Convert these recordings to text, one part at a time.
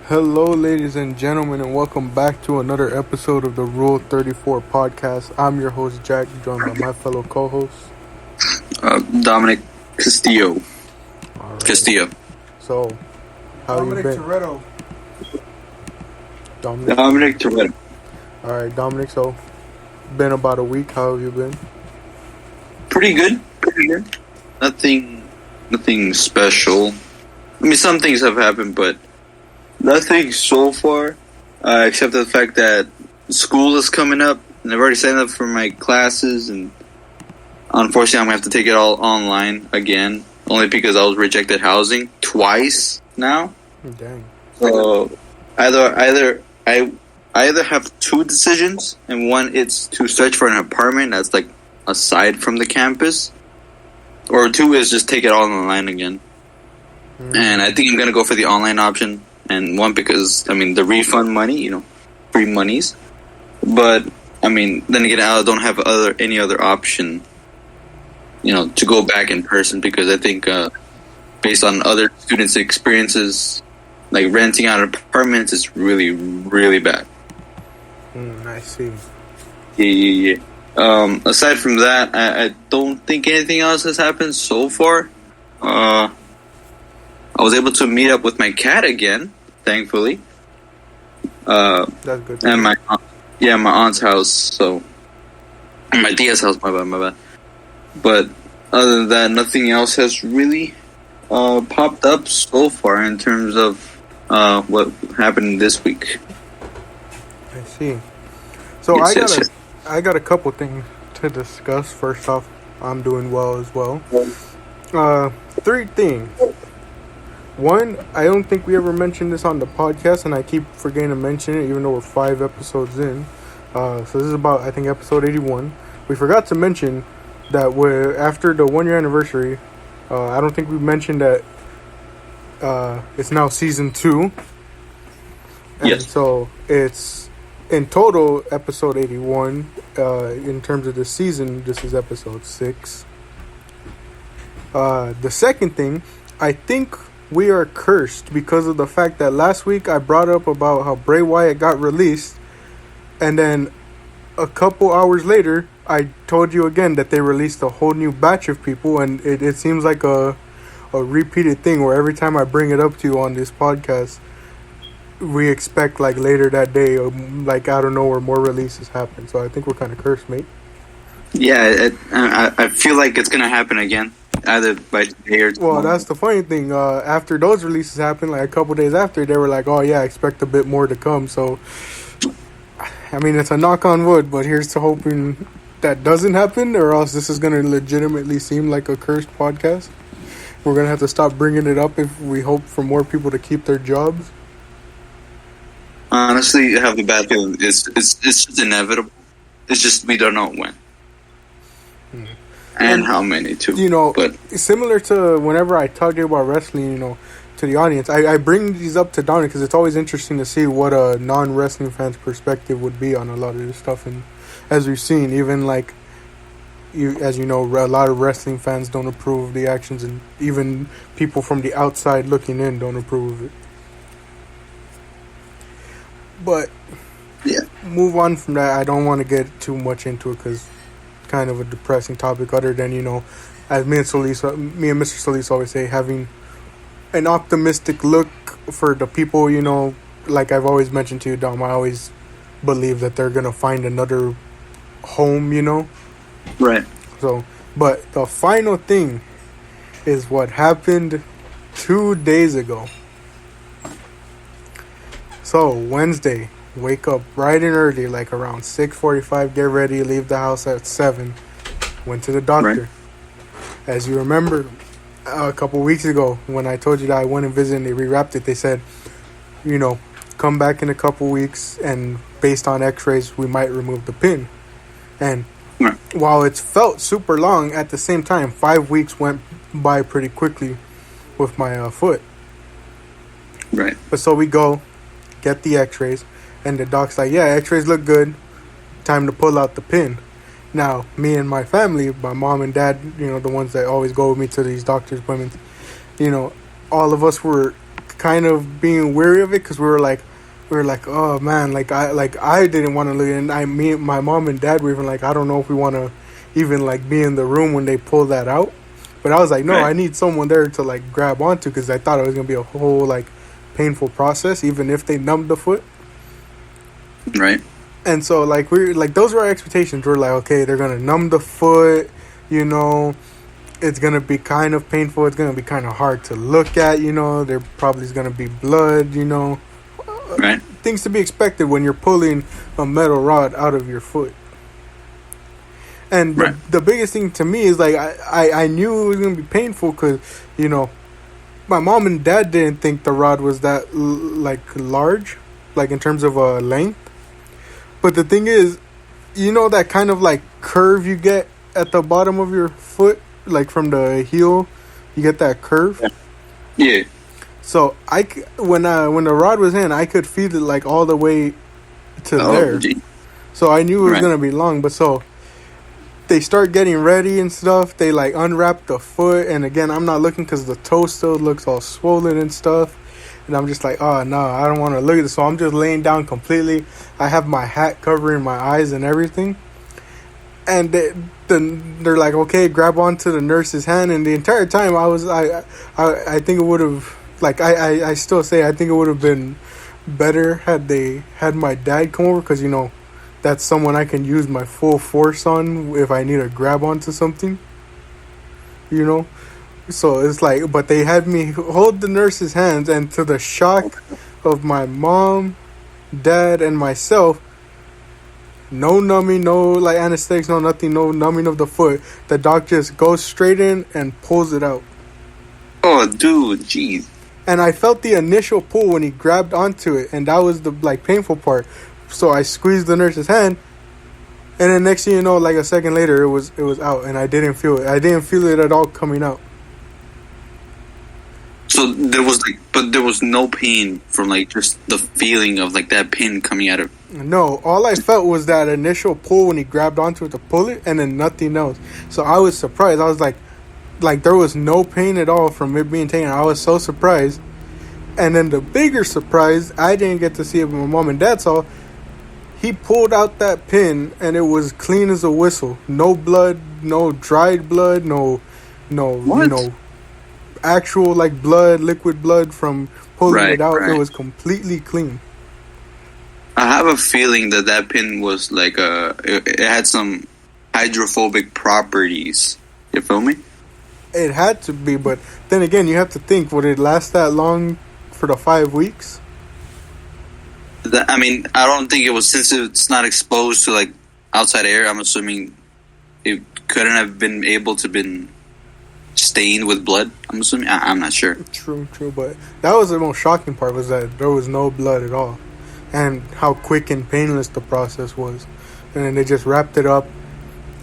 Hello, ladies and gentlemen, and welcome back to another episode of the Rule 34 podcast. I'm your host, Jack, joined by my fellow co-host, Dominic Castillo. All right. Castillo. So, how you been? Toretto. Dominic Toretto. All right, Dominic. So, been about a week. How have you been? Pretty good. Nothing special. I mean, some things have happened, but nothing so far, except the fact that school is coming up, and I've already signed up for my classes, and unfortunately, I'm gonna have to take it all online again, only because I was rejected housing twice now. Dang. So I either have two decisions, and one it's to search for an apartment that's like aside from the campus, or two is just take it all online again. And I think I'm gonna go for the online option. And one, because, I mean, the refund money, free monies. But, I mean, then again, I don't have any other option, to go back in person. Because I think, based on other students' experiences, like renting out apartments is really, really bad. I see. Yeah. Aside from that, I don't think anything else has happened so far. I was able to meet up with my cat again, thankfully. That's good. And my aunt's house. So, my tia's house. My bad. But other than that, nothing else has really popped up so far in terms of what happened this week. I see. So Yes. I got a couple things to discuss. First off, I'm doing well as well. Three things. One, I don't think we ever mentioned this on the podcast, and I keep forgetting to mention it, even though we're 5 episodes in. So this is about, I think, episode 81. We forgot to mention that after the 1 year anniversary, I don't think we mentioned that it's now season 2. And Yes. so it's in total episode 81. In terms of the season, this is episode 6. The second thing, I think we are cursed because of the fact that last week I brought up about how Bray Wyatt got released, and then a couple hours later I told you again that they released a whole new batch of people, and it seems like a repeated thing where every time I bring it up to you on this podcast, we expect like later that day, like out of nowhere, more releases happen. So I think we're kind of cursed, mate. Yeah, I feel like it's gonna happen again, either by today or tomorrow. Well, that's the funny thing. After those releases happened, like a couple days after, they were like, "Oh yeah, expect a bit more to come." So, I mean, it's a knock on wood, but here's to hoping that doesn't happen, or else this is going to legitimately seem like a cursed podcast. We're going to have to stop bringing it up if we hope for more people to keep their jobs. Honestly, I have the bad feeling it's just inevitable. It's just we don't know when. And how many too. But similar to whenever I talk about wrestling, to the audience, I bring these up to Donnie because it's always interesting to see what a non-wrestling fan's perspective would be on a lot of this stuff. And as we've seen, even like as you know, a lot of wrestling fans don't approve of the actions, and even people from the outside looking in don't approve of it. But yeah, move on from that. I don't want to get too much into it because kind of a depressing topic, other than as me and Mr. Solis always say, having an optimistic look for the people. Like I've always mentioned to you, Dom, I always believe that they're gonna find another home. Right. So, but the final thing is what happened 2 days ago. So Wednesday, wake up bright and early, like around 6:45, get ready, leave the house at 7. Went to the doctor. Right. As you remember, a couple weeks ago, when I told you that I went and visited and they rewrapped it, they said, come back in a couple weeks, and based on x-rays, we might remove the pin. And right. While it's felt super long, at the same time, 5 weeks went by pretty quickly with my foot. Right. But so we go, get the x-rays, and the doc's like, yeah, x-rays look good. Time to pull out the pin. Now, me and my family, my mom and dad, the ones that always go with me to these doctor's appointments, all of us were kind of being weary of it because we were like, oh man, I didn't want to look, and my mom and dad were even like, I don't know if we want to even like be in the room when they pull that out. But I was like, no, Right. I need someone there to like grab onto because I thought it was gonna be a whole like painful process, even if they numbed the foot. Right. And so like those were our expectations. We're like, okay, they're gonna numb the foot, you know. It's gonna be kind of painful. It's gonna be kind of hard to look at, you know. There probably is gonna be blood, you know. Right. Things to be expected when you're pulling a metal rod out of your foot. And Right. the biggest thing to me is like I knew it was gonna be painful because, you know, my mom and dad didn't think the rod was that like large, like in terms of length. But the thing is, you know that kind of like curve you get at the bottom of your foot, like from the heel, you get that curve. Yeah. So when the rod was in, I could feel it like all the way to there. Gee. So I knew it was Right. gonna be long. But so they start getting ready and stuff. They like unwrap the foot, and again, I'm not looking because the toe still looks all swollen and stuff. And I'm just like, oh no, I don't want to look at this. So I'm just laying down completely. I have my hat covering my eyes and everything. And they're like, okay, grab onto the nurse's hand. And the entire time I think it would have, like, I still say I think it would have been better had they had my dad come over, because, you know, that's someone I can use my full force on if I need to grab onto something, you know. So it's like, but they had me hold the nurse's hands, and to the shock of my mom, dad, and myself, no numbing, no like anesthetics, no nothing, no numbing of the foot. The doc just goes straight in and pulls it out. Oh, dude, jeez. And I felt the initial pull when he grabbed onto it, and that was the like painful part. So I squeezed the nurse's hand, and then next thing you know, like a second later, it was out, and I didn't feel it. I didn't feel it at all coming out. So there was no pain from like just the feeling of like that pin coming out of. No, all I felt was that initial pull when he grabbed onto it to pull it, and then nothing else. So I was surprised. I was like there was no pain at all from it being taken. I was so surprised. And then the bigger surprise, I didn't get to see it, but my mom and dad saw. He pulled out that pin, and it was clean as a whistle. No blood, no dried blood, no, What? you know, actual like blood, liquid blood from pulling it out. Right. It was completely clean. I have a feeling that pin was like it had some hydrophobic properties. You feel me? It had to be, but then again, you have to think: would it last that long for the 5 weeks? I mean, I don't think it was, since it's not exposed to like outside air. I'm assuming it couldn't have been able to been stained with blood. I'm assuming. I'm not sure. True, but that was the most shocking part, was that there was no blood at all, and how quick and painless the process was. And then they just wrapped it up.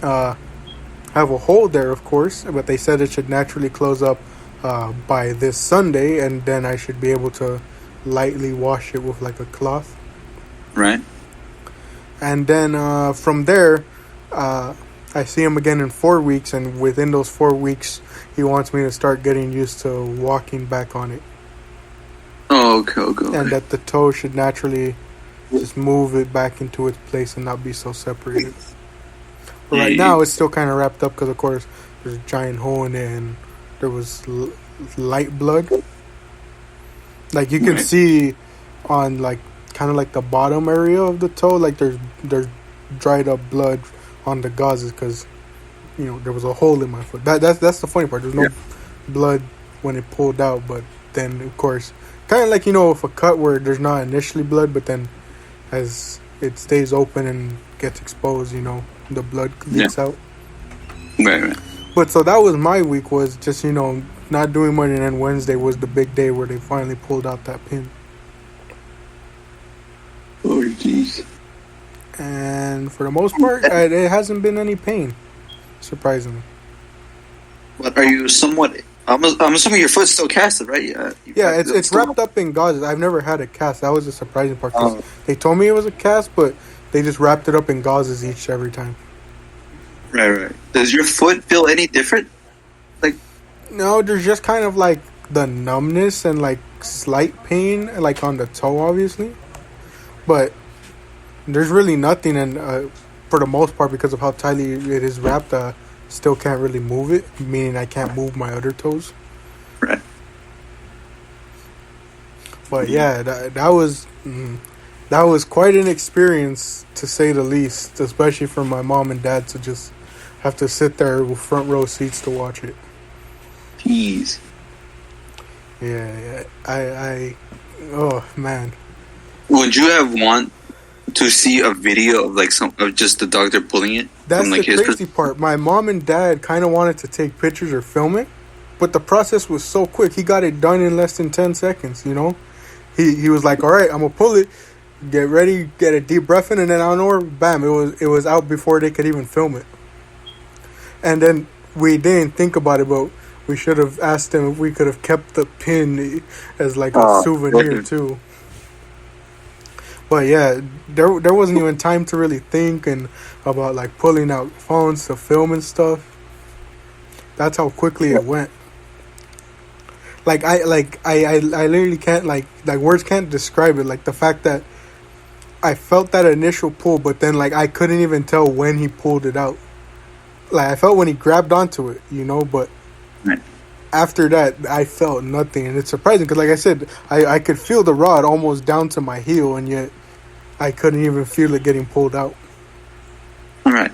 Have a hole there, of course, but they said it should naturally close up by this Sunday, and then I should be able to lightly wash it with like a cloth. Right. And then from there, I see him again in 4 weeks, and within those 4 weeks, he wants me to start getting used to walking back on it. Oh, okay. And that the toe should naturally just move it back into its place and not be so separated. But right now, it's still kind of wrapped up because, of course, there's a giant hole in it, and there was light blood. Like, you can see on, like, kind of like the bottom area of the toe, like there's dried up blood on the gauzes because, you know, there was a hole in my foot. That's the funny part. There's no blood when it pulled out, but then, of course, kind of like, you know, with a cut where there's not initially blood, but then as it stays open and gets exposed, you know, the blood leaks out. Right. But so that was my week, was just, you know, not doing much, and then Wednesday was the big day where they finally pulled out that pin. Oh, jeez. And for the most part, it hasn't been any pain, surprisingly. But are you somewhat? I'm assuming your foot's still casted, right? Yeah, it's wrapped up in gauzes. I've never had a cast. That was the surprising part. 'Cause they told me it was a cast, but they just wrapped it up in gauzes every time. Right. Does your foot feel any different? No, there's just kind of like the numbness and like slight pain, like on the toe, obviously. But there's really nothing, and for the most part, because of how tightly it is wrapped, still can't really move it. Meaning I can't move my other toes. Right. But yeah, that was quite an experience, to say the least, especially for my mom and dad to just have to sit there with front row seats to watch it. Jeez. Yeah. Oh man. Would you have want to see a video of like some of just the doctor pulling it? That's from, like, the crazy part. My mom and dad kind of wanted to take pictures or film it, but the process was so quick. He got it done in less than 10 seconds, you know? He was like, all right, I'm going to pull it. Get ready, get a deep breath in, and then I don't know, bam, it was out before they could even film it. And then we didn't think about it, but we should have asked him if we could have kept the pin as like a souvenir too. But yeah, there wasn't even time to really think and about like pulling out phones to film and stuff. That's how quickly it went. I literally can't like words can't describe it. Like the fact that I felt that initial pull, but then like I couldn't even tell when he pulled it out. Like I felt when he grabbed onto it, you know, but after that I felt nothing, and it's surprising because, like I said, I could feel the rod almost down to my heel, and yet I couldn't even feel it getting pulled out. Right.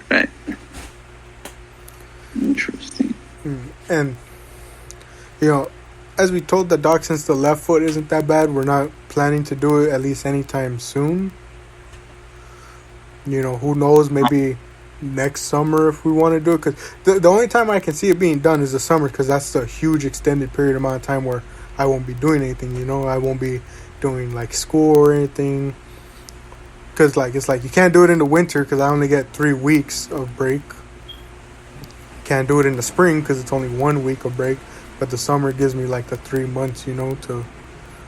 Interesting. And you know, as we told the doc, since the left foot isn't that bad, we're not planning to do it at least anytime soon. You know, who knows, maybe next summer if we want to do it, because the only time I can see it being done is the summer, because that's a huge extended period amount of time where I won't be doing anything, you know. I won't be doing like school or anything, because like it's like you can't do it in the winter because I only get 3 weeks of break. Can't do it in the spring because it's only 1 week of break, but the summer gives me like the 3 months, you know, to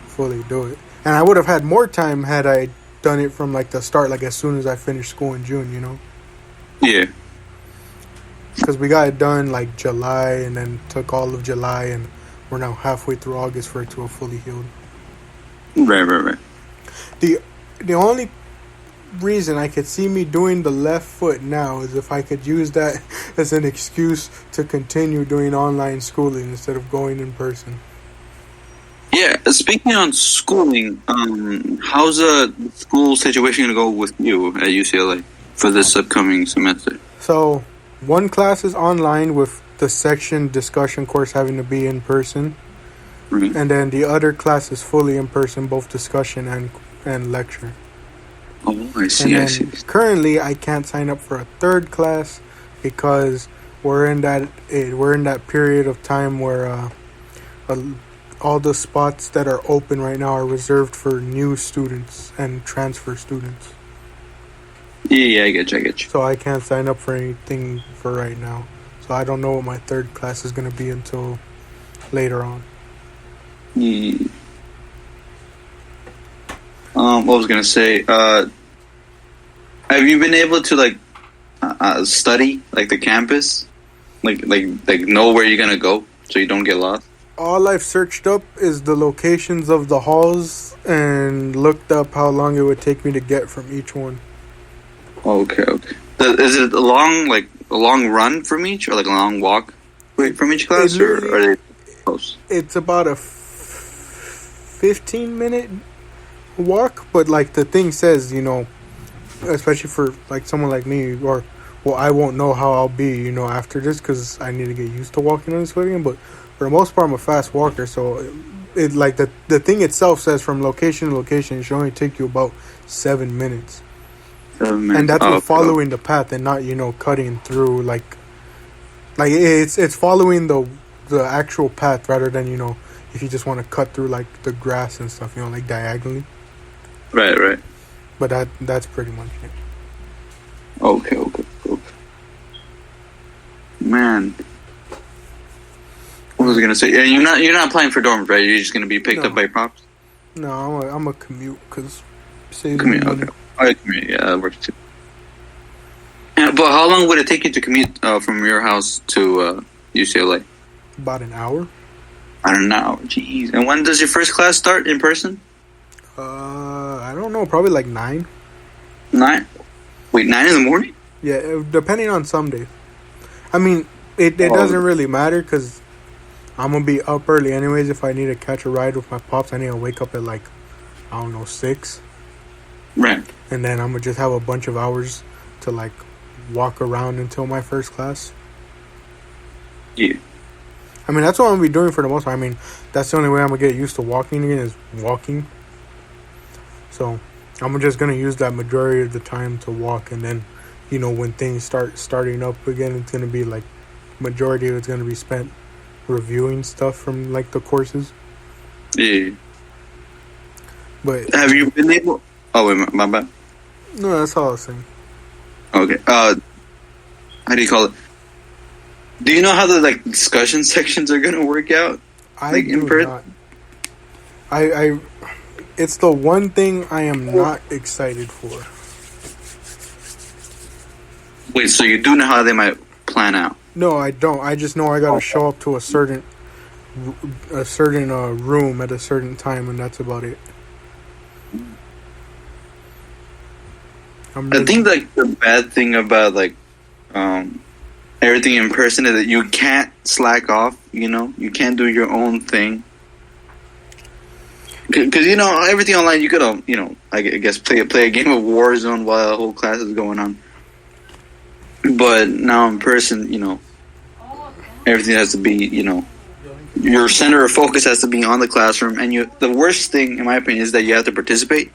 fully do it. And I would have had more time had I done it from like the start, like as soon as I finished school in June, you know. Yeah. Because we got it done like July, and then took all of July, and we're now halfway through August for it to have fully healed. Right. The only reason I could see me doing the left foot now is if I could use that as an excuse to continue doing online schooling instead of going in person. Yeah, speaking on schooling, how's the school situation going to go with you at UCLA for this upcoming semester? So, one class is online with the section discussion course having to be in person. Mm-hmm. And then the other class is fully in person, both discussion and lecture. Oh, I see. Currently, I can't sign up for a third class because we're in that period of time where all the spots that are open right now are reserved for new students and transfer students. Yeah, I get you. So I can't sign up for anything for right now. So I don't know what my third class is going to be until later on. Yeah. What was I going to say? Have you been able to like study like the campus, like know where you're gonna go so you don't get lost? All I've searched up is the locations of the halls and looked up how long it would take me to get from each one. Okay. Is it a long run from each, or like a long walk from each class, or are they close? It's about a 15-minute walk, but like the thing says, you know, especially for like someone like me, or well, I won't know how I'll be, you know, after this because I need to get used to walking on this way again. But for the most part, I'm a fast walker, so it like the thing itself says from location to location, it should only take you about 7 minutes. 7 minutes. And that's with following the path and not, you know, cutting through like it's following the actual path rather than, you know, if you just want to cut through like the grass and stuff, you know, like diagonally. Right. But that's pretty much it. Okay. Man, what was I gonna say? Yeah, you're not applying for dorms, right? You're just gonna be picked up by props. No, I'm a commute because commute. Okay. I commute. Yeah, that works too. Yeah, but how long would it take you to commute from your house to UCLA? About an hour. I don't know. Jeez. And when does your first class start in person? I don't know. Probably like 9. 9? Wait, 9 in the morning? Yeah, depending on some days. I mean, it doesn't really matter because I'm going to be up early anyways. If I need to catch a ride with my pops, I need to wake up at like, I don't know, 6. Right. And then I'm going to just have a bunch of hours to like walk around until my first class. Yeah. I mean, that's what I'm going to be doing for the most part. I mean, that's the only way I'm going to get used to walking again is walking. So I'm just going to use that majority of the time to walk. And then, you know, when things starting up again, it's going to be like majority of it's going to be spent reviewing stuff from like the courses. Yeah. But have you been able... Oh, wait, my bad. No, that's all I was saying. Okay. How do you call it? Do you know how the like discussion sections are gonna work out? I do not. I it's the one thing I am not excited for. Wait, so you do know how they might plan out? No, I don't. I just know I gotta show up to a certain room at a certain time, and that's about it. I think like the bad thing about like everything in person is that you can't slack off. You know, you can't do your own thing because you know everything online. You gotta, you know, I guess play a game of Warzone while the whole class is going on. But now in person, you know, everything has to be, you know, your center of focus has to be on the classroom. And the worst thing, in my opinion, is that you have to participate.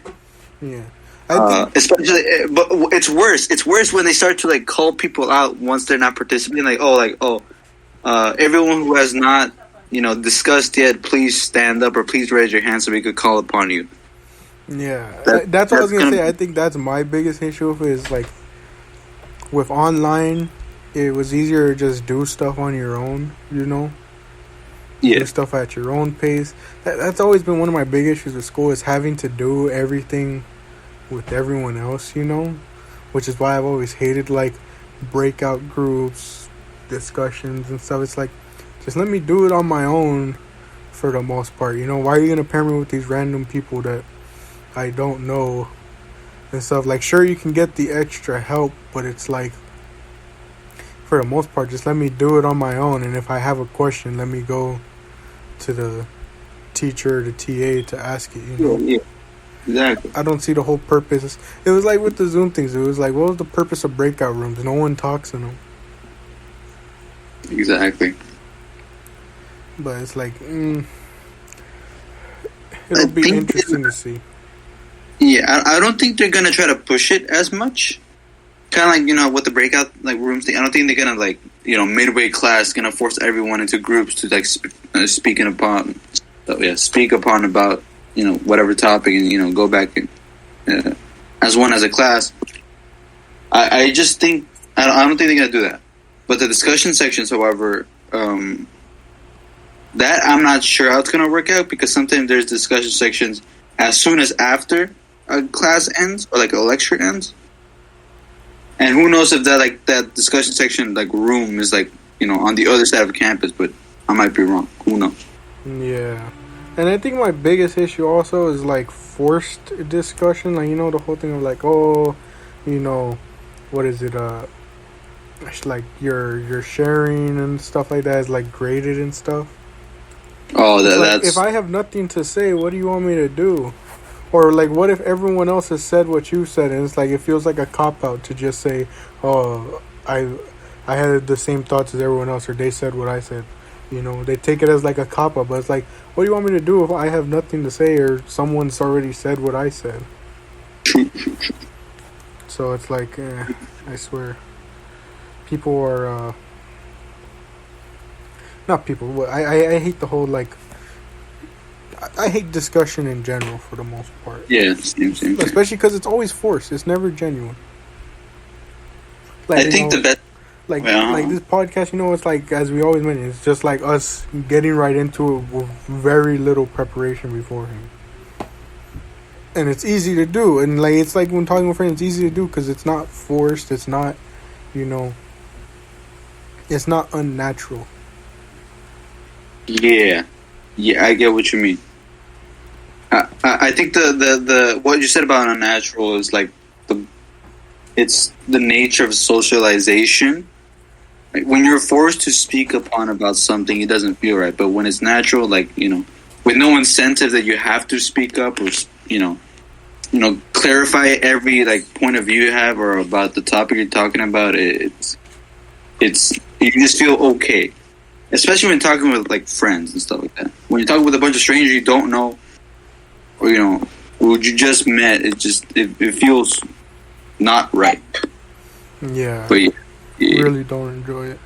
Yeah. Especially, but it's worse. It's worse when they start to like call people out once they're not participating. Everyone who has not, you know, discussed yet, please stand up or please raise your hand so we could call upon you. Yeah, that's what I was gonna say. I think that's my biggest issue with it is like with online, it was easier to just do stuff on your own. You know, do stuff at your own pace. That's always been one of my big issues with school is having to do everything with everyone else, you know, which is why I've always hated like breakout groups, discussions and stuff. It's like, just let me do it on my own for the most part, you know. Why are you gonna pair me with these random people that I don't know and stuff? Like, sure, you can get the extra help, but it's like, for the most part, just let me do it on my own. And if I have a question, let me go to the teacher or the TA to ask it, you know. Yeah. Exactly. I don't see the whole purpose. It was like with the Zoom things. It was like, what was the purpose of breakout rooms? No one talks in them. Exactly. But it's like, it'll be interesting to see. Yeah, I don't think they're gonna try to push it as much. Kind of like, you know, with the breakout like rooms thing. I don't think they're gonna like, you know, midway class gonna force everyone into groups to like speak upon about, you know, whatever topic, and, you know, go back as a class. I just think I don't think they're gonna do that. But the discussion sections, however, that I'm not sure how it's gonna work out, because sometimes there's discussion sections as soon as after a class ends or like a lecture ends, and who knows if that discussion section like room is like, you know, on the other side of campus. But I might be wrong. Who knows? Yeah. And I think my biggest issue also is like forced discussion. Like, you know, the whole thing of like, oh, you know, what is it? Like your sharing and stuff like that is like graded and stuff. Oh, that's like, if I have nothing to say, what do you want me to do? Or like, what if everyone else has said what you said, and it's like it feels like a cop out to just say, oh, I had the same thoughts as everyone else, or they said what I said. You know, they take it as like a cop-out, but it's like, what do you want me to do if I have nothing to say or someone's already said what I said? So it's like, I swear. People are, not people, but I hate the whole, like, I hate discussion in general for the most part. Yeah, same. Especially because it's always forced. It's never genuine. Like, I think the best... Like this podcast, you know, it's like, as we always mention, it's just like us getting right into it with very little preparation beforehand. And it's easy to do. And like, it's like when talking with friends, it's easy to do because it's not forced. It's not, you know, it's not unnatural. Yeah. Yeah, I get what you mean. I think the what you said about unnatural is like it's the nature of socialization. Like when you're forced to speak upon about something, it doesn't feel right. But when it's natural, like with no incentive that you have to speak up or clarify every like point of view you have or about the topic you're talking about, it's you just feel okay. Especially when talking with like friends and stuff like that. When you're talking with a bunch of strangers you don't know, or who you just met, it feels not right. Yeah, but really don't enjoy it.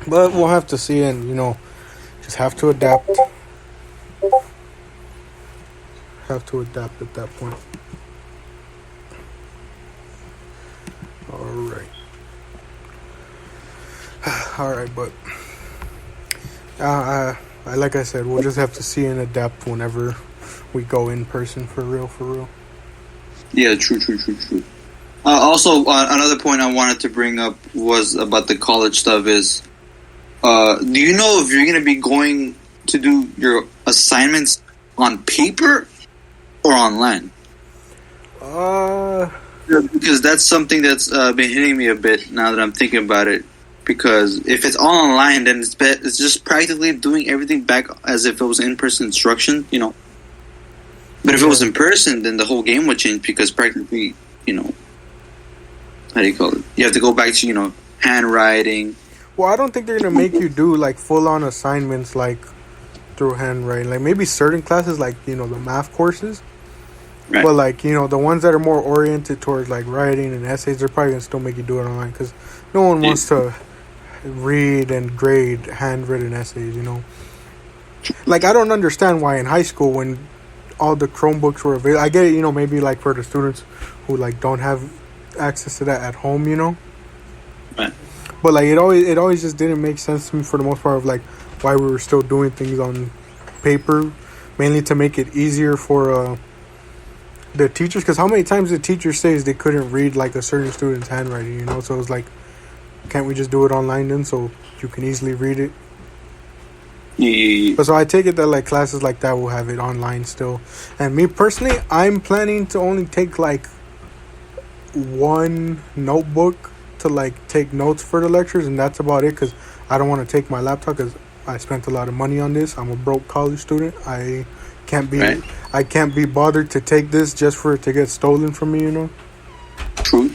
But we'll have to see, and just have to adapt. Have to adapt at that point. All right, but like I said, we'll just have to see and adapt whenever we go in person for real. Yeah, true. Also, another point I wanted to bring up was about the college stuff is, do you know if you're going to be going to do your assignments on paper or online? Because that's something that's been hitting me a bit now that I'm thinking about it. Because if it's all online, then it's just practically doing everything back as if it was in-person instruction, But if it was in person, then the whole game would change because practically, how do you call it? You have to go back to, handwriting. Well, I don't think they're going to make you do, like, full-on assignments, like, through handwriting. Like, maybe certain classes, like, the math courses. Right. But, like, the ones that are more oriented towards, like, writing and essays, they're probably going to still make you do it online because no one wants to read and grade handwritten essays, Like, I don't understand why in high school when all the Chromebooks were available. I get it, maybe, like, for the students who, like, don't have access to that at home, Right. But, like, it always just didn't make sense to me for the most part of, like, why we were still doing things on paper, mainly to make it easier for the teachers. Because how many times did teachers say they couldn't read, like, a certain student's handwriting, So it was like, can't we just do it online then so you can easily read it? Yeah. But so I take it that, like, classes like that will have it online still. And me personally, I'm planning to only take, like, one notebook to, like, take notes for the lectures, and that's about it because I don't want to take my laptop because I spent a lot of money on this. I'm a broke college student. I can't be bothered to take this just for it to get stolen from me, True.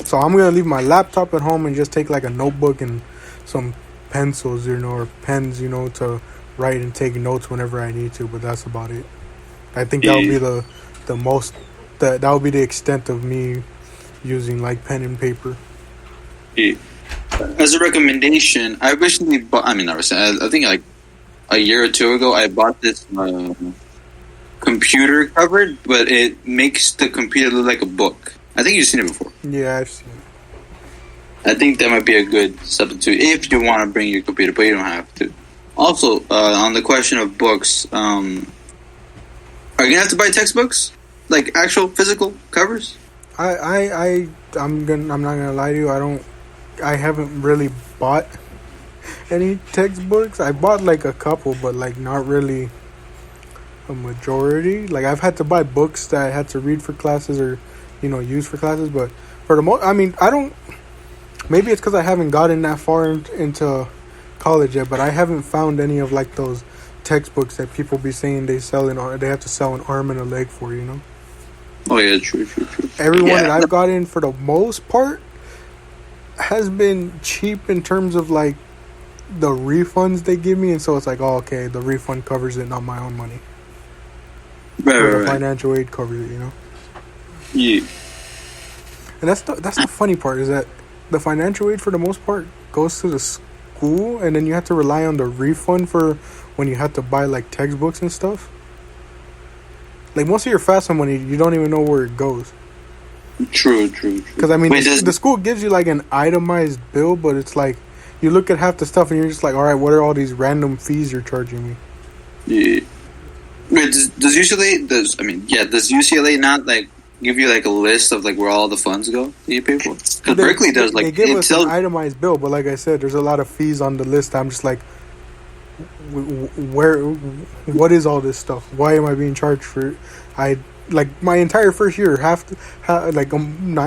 So I'm gonna leave my laptop at home and just take, like, a notebook and some pencils, or pens, to write and take notes whenever I need to. But that's about it. I think that would be the most. That would be the extent of me using, like, pen and paper. Yeah. As a recommendation, I recently bought. I think like a year or two ago, I bought this computer cover, but it makes the computer look like a book. I think you've seen it before. Yeah, I've seen it. I think that might be a good substitute if you want to bring your computer, but you don't have to. Also, on the question of books, are you gonna have to buy textbooks, like actual physical covers? I'm not gonna lie to you. I haven't really bought any textbooks. I bought, like, a couple, but, like, not really a majority. Like, I've had to buy books that I had to read for classes or, use for classes. But for the most, I don't. Maybe it's because I haven't gotten that far into college yet. But I haven't found any of, like, those textbooks that people be saying they have to sell an arm and a leg for. Oh yeah, true. Everyone that I've gotten for the most part has been cheap in terms of, like, the refunds they give me, and so it's like, oh, okay, the refund covers it, not my own money. Right. Financial aid covers it, Yeah. And that's the funny part is that the financial aid for the most part goes to the school, and then you have to rely on the refund for when you have to buy, like, textbooks and stuff. Like, most of your FAFSA money, you don't even know where it goes. True. Because, the school gives you, like, an itemized bill, but it's like, you look at half the stuff and you're just like, all right, what are all these random fees you're charging me? Yeah. Wait, does UCLA not, like, give you, like, a list of, like, where all the funds go that you pay for? Because Berkeley does, like, they give us an itemized bill, but like I said, there's a lot of fees on the list. I'm just like, what is all this stuff? Why am I being charged for it? Like my entire first year, not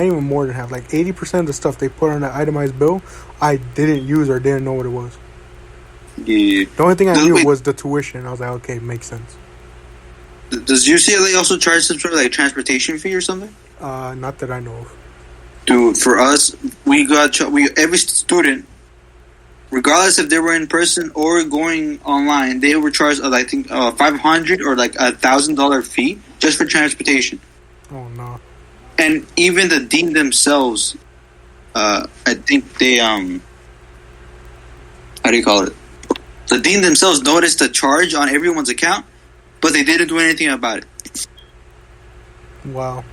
even more than half, like 80% of the stuff they put on that itemized bill, I didn't use or didn't know what it was. Yeah. The only thing I knew was the tuition. I was like, okay, makes sense. Does UCLA also charge some sort of like transportation fee or something? Not that I know of. Dude, for us, every student, regardless if they were in person or going online, they were charged I think $500 or like $1,000 fee just for transportation. Oh no! And even the dean themselves, I think they how do you call it? The dean themselves noticed the charge on everyone's account, but they didn't do anything about it. Wow.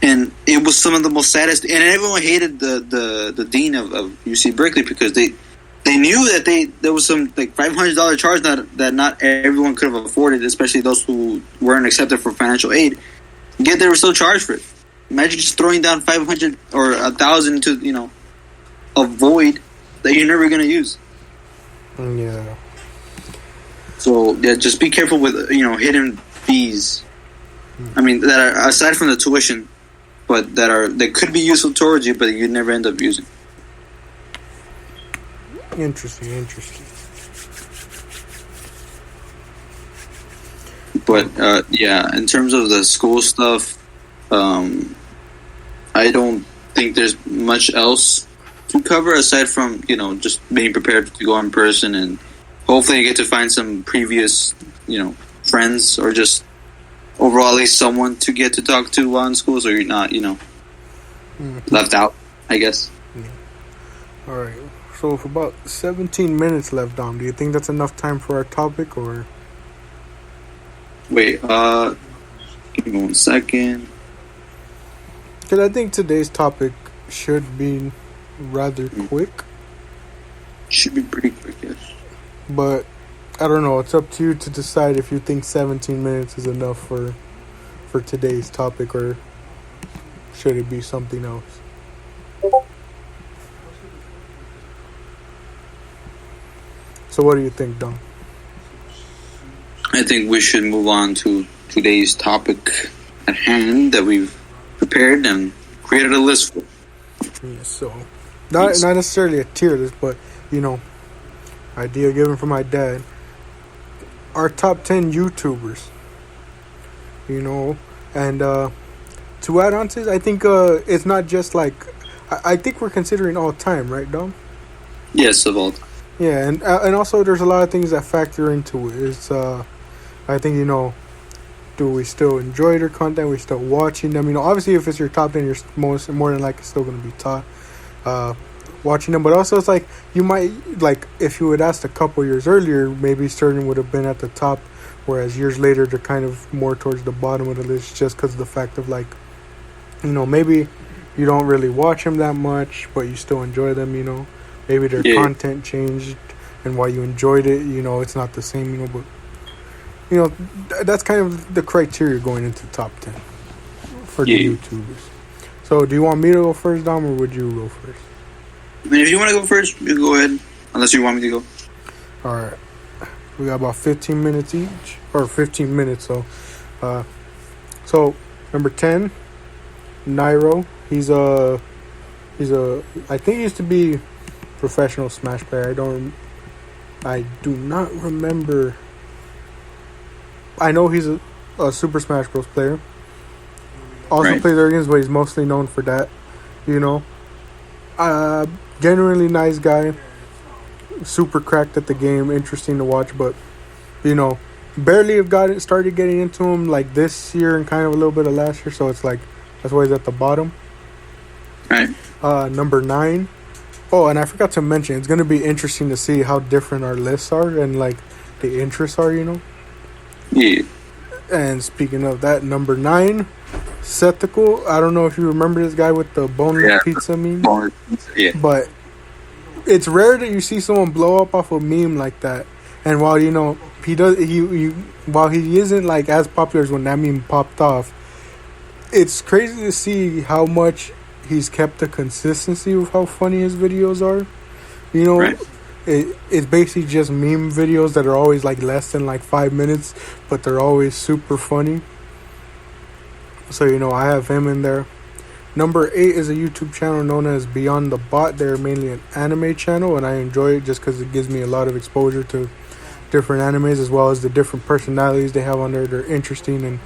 And it was some of the most saddest, and everyone hated the dean of UC Berkeley because they knew that there was some like $500 charge that not everyone could have afforded, especially those who weren't accepted for financial aid. Yet they were still charged for it. Imagine just throwing down $500 or $1,000 to a void that you're never going to use. Yeah. So yeah, just be careful with hidden fees. I mean, that are aside from the tuition, but that could be useful towards you, but you never end up using. Interesting. But yeah, in terms of the school stuff, I don't think there's much else to cover aside from just being prepared to go in person, and hopefully you get to find some previous friends, or just overall at least someone to get to talk to while in school, so you're not left out, I guess. Yeah. All right. So for about 17 minutes left, Dom, do you think that's enough time for our topic, or? Wait, give me 1 second. Because I think today's topic should be rather quick. Should be pretty quick, yes. But I don't know. It's up to you to decide if you think 17 minutes is enough for today's topic, or should it be something else? So what do you think, Dom? I think we should move on to today's topic at hand that we've prepared and created a list for. Yeah, so not necessarily a tier list, but idea given from my dad. Our top 10 YouTubers. And to add on to this, I think it's not just like I think we're considering all time, right, Dom? Yes, of all time. Yeah, and also there's a lot of things that factor into it. It's I think do we still enjoy their content? We still watching them? Obviously if it's your top 10, you're more than likely still going to be watching them. But also it's like you might if you would asked a couple years earlier, maybe certain would have been at the top, whereas years later they're kind of more towards the bottom of the list, just because of the fact of maybe you don't really watch them that much, but you still enjoy them. Maybe their content changed, and while you enjoyed it, it's not the same. But that's kind of the criteria going into the top 10 for the YouTubers. So, do you want me to go first, Dom, or would you go first? I mean, if you want to go first, you go ahead. Unless you want me to go. All right. We got about 15 minutes each, or 15 minutes. So number 10, Nairo. He's I think he used to be professional Smash player. I do not remember. I know he's a Super Smash Bros. Player. Also plays other games, but he's mostly known for that. Genuinely nice guy. Super cracked at the game. Interesting to watch, but barely have started getting into him like this year and kind of a little bit of last year. So it's like that's why he's at the bottom. Right. Number 9. Oh, and I forgot to mention, it's gonna be interesting to see how different our lists are and the interests are. Yeah. And speaking of that, number 9, Sethical. I don't know if you remember this guy with the boneless pizza meme. Yeah. But it's rare that you see someone blow up off a meme like that. And while while he isn't as popular as when that meme popped off, it's crazy to see how much he's kept the consistency of how funny his videos are. It's basically just meme videos that are always like less than like 5 minutes, but they're always super funny. So, I have him in there. Number 8 is a YouTube channel known as Beyond the Bot. They're mainly an anime channel, and I enjoy it just because it gives me a lot of exposure to different animes, as well as the different personalities they have on there. They're interesting and,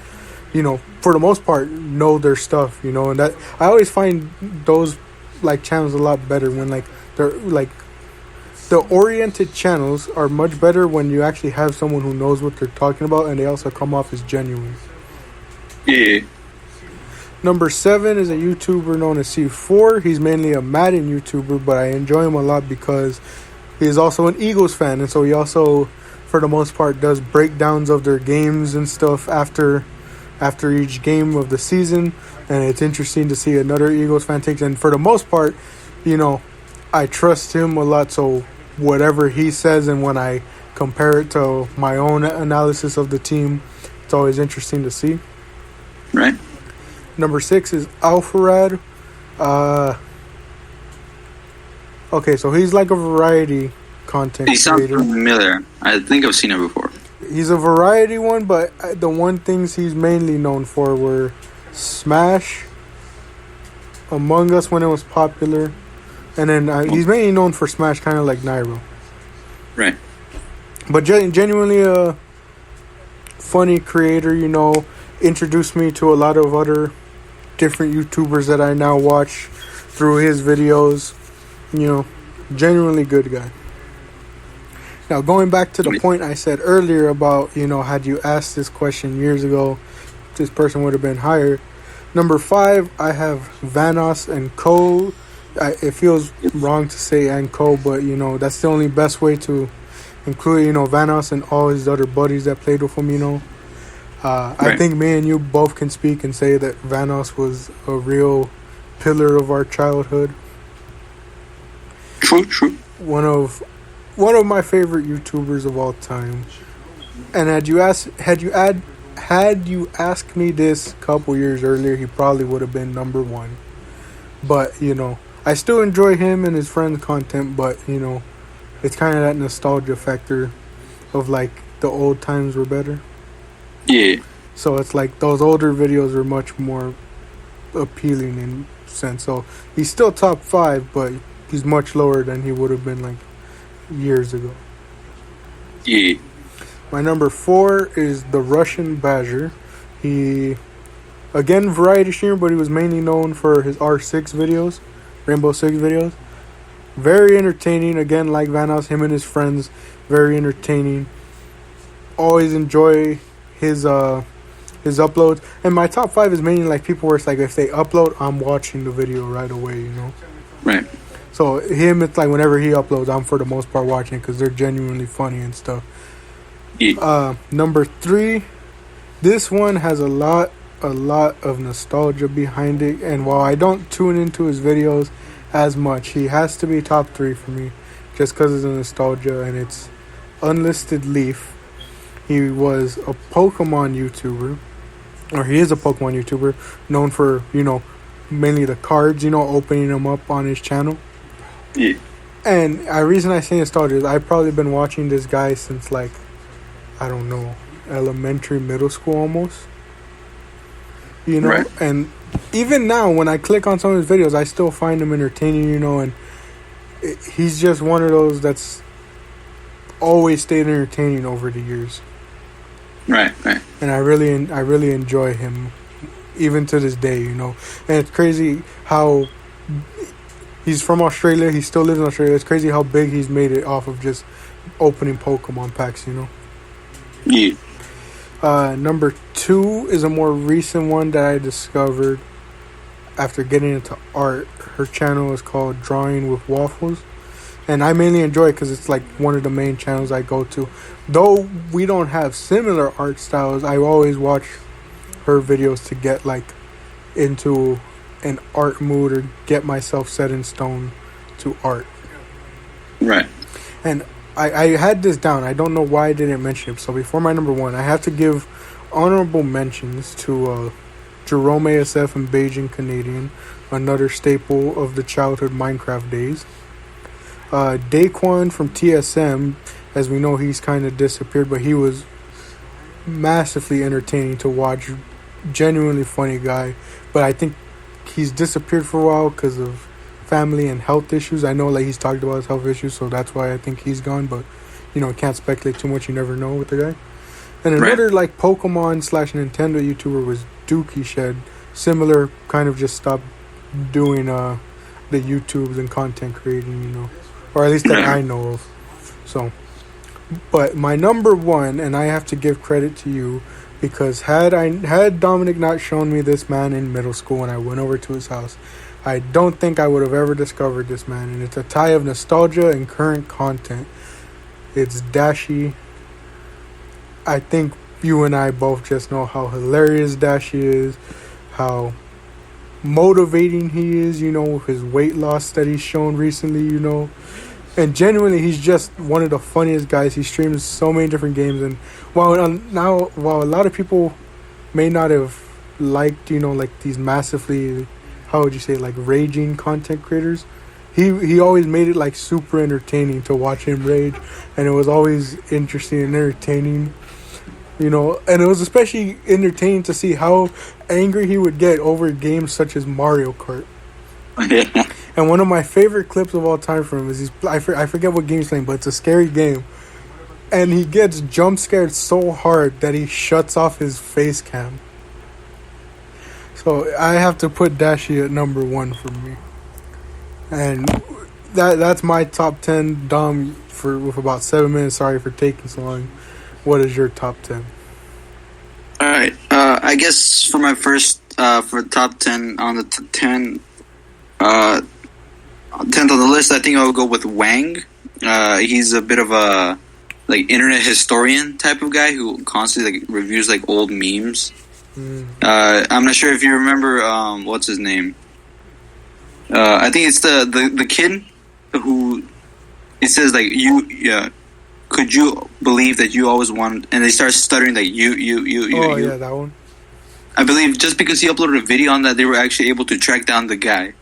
for the most part, know their stuff, and that I always find those like channels a lot better when like they're like the oriented channels are much better when you actually have someone who knows what they're talking about, and they also come off as genuine. Yeah. Number 7 is a YouTuber known as C4. He's mainly a Madden YouTuber, but I enjoy him a lot because he's also an Eagles fan, and so he also, for the most part, does breakdowns of their games and stuff after each game of the season, and it's interesting to see another Eagles fan take. And for the most part, I trust him a lot, so whatever he says, and when I compare it to my own analysis of the team, it's always interesting to see. Right. Number 6 is Alpharad. Okay, so he's like a variety content He sounds creator. familiar. I think I've seen him before. He's a variety one, but the one things he's mainly known for were Smash, Among Us when it was popular, and then he's mainly known for Smash, kind of like Nairo. Right. But genuinely a funny creator, introduced me to a lot of other different YouTubers that I now watch through his videos. Genuinely good guy. Now, going back to the point I said earlier about, had you asked this question years ago, this person would have been higher. Number 5, I have Vanoss and Co. It feels wrong to say and Co, but, that's the only best way to include, Vanoss and all his other buddies that played with him, Right. I think me and you both can speak and say that Vanoss was a real pillar of our childhood. True. One of my favorite YouTubers of all time. And had you asked me this a couple years earlier, he probably would have been number 1. But, I still enjoy him and his friends' content, but, it's kind of that nostalgia factor of like the old times were better. Yeah. So it's like those older videos are much more appealing in a sense. So he's still top 5, but he's much lower than he would have been like years ago. Yeah. My number 4 is the Russian Badger. He, again, variety streamer, but he was mainly known for his R6 videos, Rainbow Six videos. Very entertaining. Again, like Vanoss, him and his friends, very entertaining. Always enjoy his uploads. And my top 5 is mainly like people where it's like if they upload, I'm watching the video right away, Right. So him, it's like whenever he uploads, I'm for the most part watching because they're genuinely funny and stuff. Yeah. Number 3, this one has a lot of nostalgia behind it, and while I don't tune into his videos as much, he has to be top 3 for me just because of the nostalgia, and it's Unlisted Leaf. He was a Pokemon YouTuber, or he is a Pokemon YouTuber, known for, mainly the cards, opening them up on his channel. Yeah. And the reason I say nostalgia is I've probably been watching this guy since like, I don't know, elementary, middle school almost. Right. And even now when I click on some of his videos, I still find him entertaining, and he's just one of those that's always stayed entertaining over the years. Right. And I really enjoy him even to this day, And it's crazy how he's from Australia, he still lives in Australia. It's crazy how big he's made it off of just opening Pokemon packs, Yeah. Number 2 is a more recent one that I discovered after getting into art. Her channel is called Drawing with Waffles, and I mainly enjoy it because it's like one of the main channels I go to. Though we don't have similar art styles, I always watch her videos to get like into an art mood or get myself set in stone to art. Right. And I had this down. I don't know why I didn't mention it. So before my number 1, I have to give honorable mentions to Jerome ASF and Beijing Canadian, another staple of the childhood Minecraft days. Daquan from TSM, as we know, he's kind of disappeared, but he was massively entertaining to watch. Genuinely funny guy, but I think he's disappeared for a while because of family and health issues. I know like he's talked about his health issues, so that's why I think he's gone, but can't speculate too much. You never know with the guy. And another like Pokemon / Nintendo YouTuber was Dookie Shed. Similar, kind of just stopped doing the YouTubes and content creating, or at least that I know of. So, but my number one, and I have to give credit to you, because had Dominic not shown me this man in middle school when I went over to his house, I don't think I would have ever discovered this man. And it's a tie of nostalgia and current content. It's Dashi. I think you and I both just know how hilarious Dashi is, how motivating he is, with his weight loss that he's shown recently, And genuinely, he's just one of the funniest guys. He streams so many different games, and while a lot of people may not have liked, like these massively, how would you say, like raging content creators, he always made it like super entertaining to watch him rage, and it was always interesting and entertaining, and it was especially entertaining to see how angry he would get over games such as Mario Kart. Yeah. And one of my favorite clips of all time from him is I forget what game he's playing, but it's a scary game. And he gets jump scared so hard that he shuts off his face cam. So I have to put Dashi at number one for me. And that's my top 10. Dom, with about 7 minutes. Sorry for taking so long. What is your top 10? All right. I guess for my first, for top 10, on the 10... 10th on the list, I think I'll go with Wang. He's a bit of a like internet historian type of guy who constantly like reviews like old memes. I'm not sure if you remember what's his name. I think it's the kid who it says like could you believe that you always wanted, and they start stuttering like you. Oh yeah, that one. I believe just because he uploaded a video on that, they were actually able to track down the guy.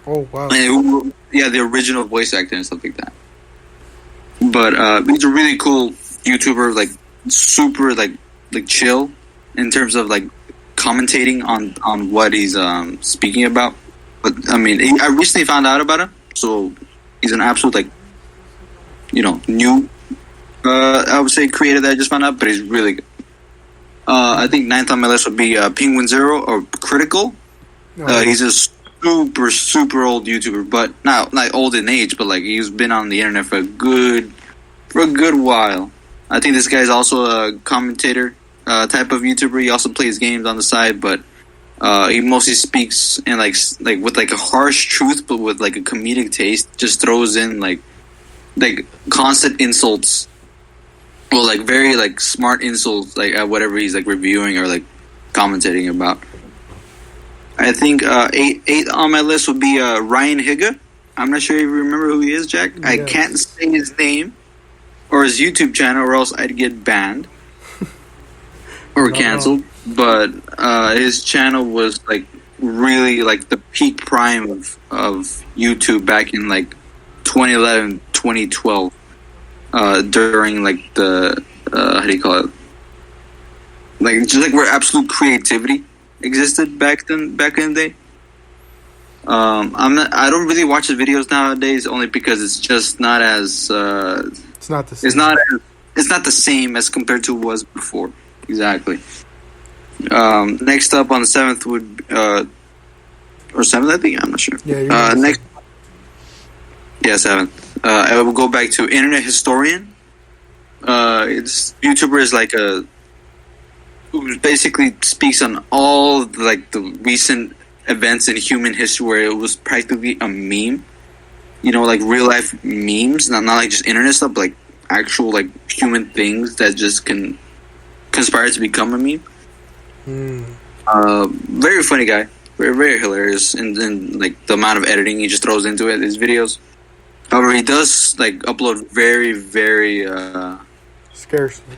Oh wow! And the original voice actor and stuff like that. But he's a really cool YouTuber, like super like chill in terms of like commentating on what he's speaking about. But I mean, I recently found out about him, so he's an absolute like new I would say creator that I just found out, but he's really good. I think 9th on my list would be Penguin Zero or Critical. He's a super old YouTuber, but not old in age, but like he's been on the internet for a good while. I think this guy's also a commentator type of YouTuber. He also plays games on the side, but he mostly speaks in like with like a harsh truth, but with like a comedic taste. Just throws in like constant insults, well, like very like smart insults, like at whatever he's like reviewing or like commentating about. I think 8 on my list would be Ryan Higa. I'm not sure if you remember who he is, Jack. Yes. I can't say his name or his YouTube channel, or else I'd get banned or canceled. But his channel was like really like the peak prime of YouTube back in like 2011, 2012, during like the how do you call it? Like just like where absolute creativity existed back in the day. I don't really watch the videos nowadays, only because it's just not as it's not the same. It's not the same as compared to what it was before. Exactly. Next up on the 7th would or 7th, I think, I'm not sure. Yeah. Next. Yeah, 7th. I will go back to Internet Historian. It's YouTuber is like who basically speaks on all like the recent events in human history where it was practically a meme, like real life memes, not like just internet stuff, but like actual like human things that just can conspire to become a meme. Very funny guy, very very hilarious, and like the amount of editing he just throws into it, his videos. However, he does like upload very very scarcely.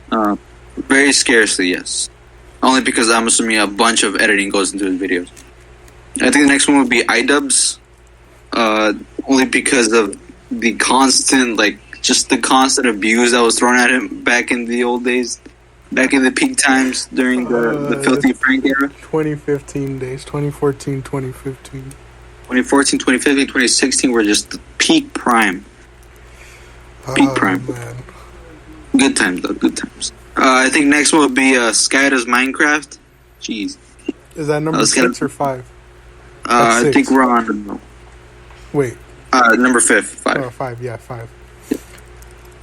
Very scarcely, yes. Only because I'm assuming a bunch of editing goes into his videos. I think the next one would be iDubbbz. Only because of the constant, just the constant abuse that was thrown at him back in the old days, back in the peak times during the Filthy Frank era. 2015 days, 2014, 2015. 2014, 2015, 2016 were just the peak prime. Peak prime. Man. Good times, though. Good times. I think next one would be Skyda's Minecraft. Jeez. Is that number 6 or 5? I think we're on... Wait. Number 5. 5. Oh, 5, yeah, 5.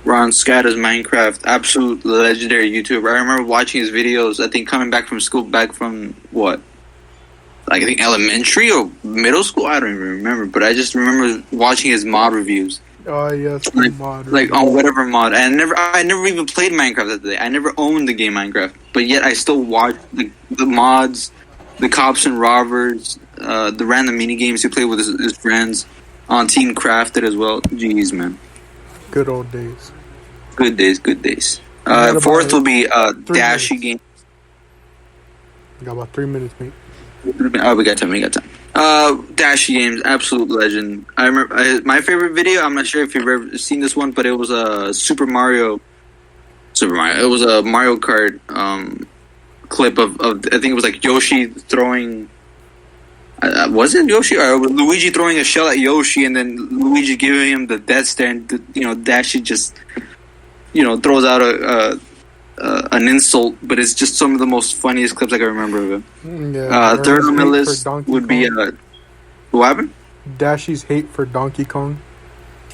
We're on Skyda's Minecraft. Absolute legendary YouTuber. I remember watching his videos, I think coming back from school, back from what? I think elementary or middle school? I don't even remember. But I just remember watching his mod reviews. Oh, yes, mod. On whatever mod. I never even played Minecraft that day. I never owned the game Minecraft. But yet I still watched the mods, the cops and robbers, the random mini games he played with his friends on Team Crafted as well. Jeez, man. Good old days. Good days. Fourth will be Dashy Games. You got about 3 minutes, mate. Oh, we got time. Dashy Games, absolute legend. I remember my favorite video. I'm not sure if you've ever seen this one, but it was a Super Mario. It was a Mario Kart clip of I think it was like Yoshi throwing. Was it Yoshi or Luigi throwing a shell at Yoshi, and then Luigi giving him the death stare, and Dashy just throws out an insult, but it's just some of the most funniest clips I can remember of him. Yeah, third on my list would be what happened? Dashy's hate for Donkey Kong.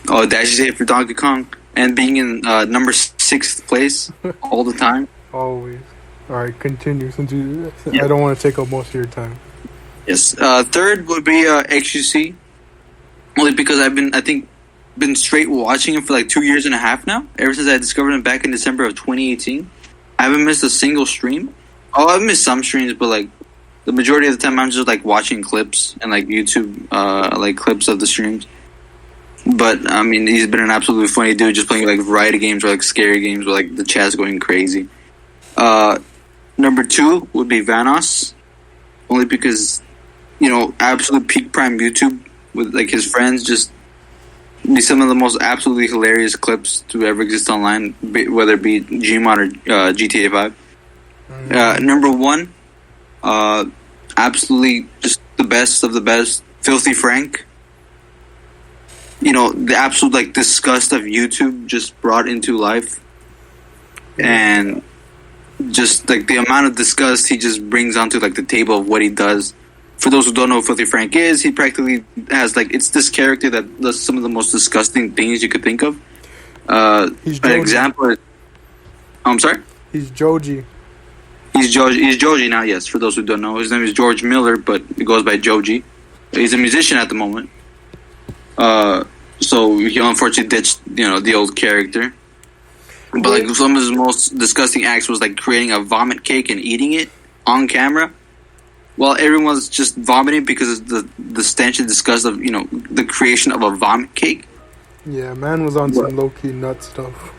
Oh, Dashy's hate for Donkey Kong, and being in number 6th place all the time. Always. All right, continue. I don't want to take up most of your time. Yes. Third would be XUC, only because I've been straight watching him for like 2 years and a half now. Ever since I discovered him back in December of 2018, I haven't missed a single stream. Oh, I've missed some streams, but like the majority of the time, I'm just like watching clips and like YouTube, like clips of the streams. But I mean, he's been an absolutely funny dude, just playing like variety games or like scary games where like the chat's going crazy. Number 2 would be Vanoss, only because absolute peak prime YouTube with like his friends, just be some of the most absolutely hilarious clips to ever exist online, whether it be Gmod or GTA 5. Number 1, absolutely just the best of the best, Filthy Frank. The absolute like disgust of YouTube just brought into life, and just like the amount of disgust he just brings onto like the table of what he does. For those who don't know who Filthy Frank is, he practically has it's this character that does some of the most disgusting things you could think of. An example is, I'm sorry? He's Joji. He's Joji now, yes, for those who don't know. His name is George Miller, but he goes by Joji. He's a musician at the moment. So he unfortunately ditched, the old character. But like some of his most disgusting acts was like creating a vomit cake and eating it on camera, while everyone's just vomiting because of the stench and disgust of the creation of a vomit cake. Yeah, man was on some low key nut stuff.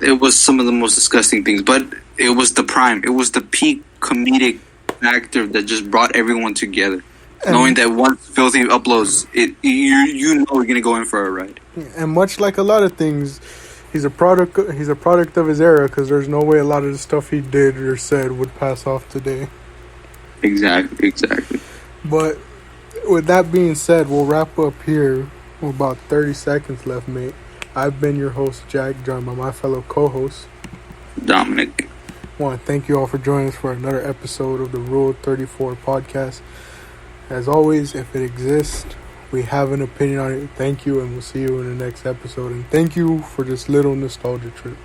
It was some of the most disgusting things, but it was the prime. It was the peak comedic factor that just brought everyone together. And knowing that once Filthy uploads, you're gonna go in for a ride. And much like a lot of things, he's a product of his era, because there's no way a lot of the stuff he did or said would pass off today. Exactly. But with that being said, we'll wrap up here with about 30 seconds left, mate. I've been your host, Jack, joined by my fellow co-host, Dominic. I want to thank you all for joining us for another episode of the Rule 34 podcast. As always, if it exists, we have an opinion on it. Thank you, and we'll see you in the next episode. And thank you for this little nostalgia trip.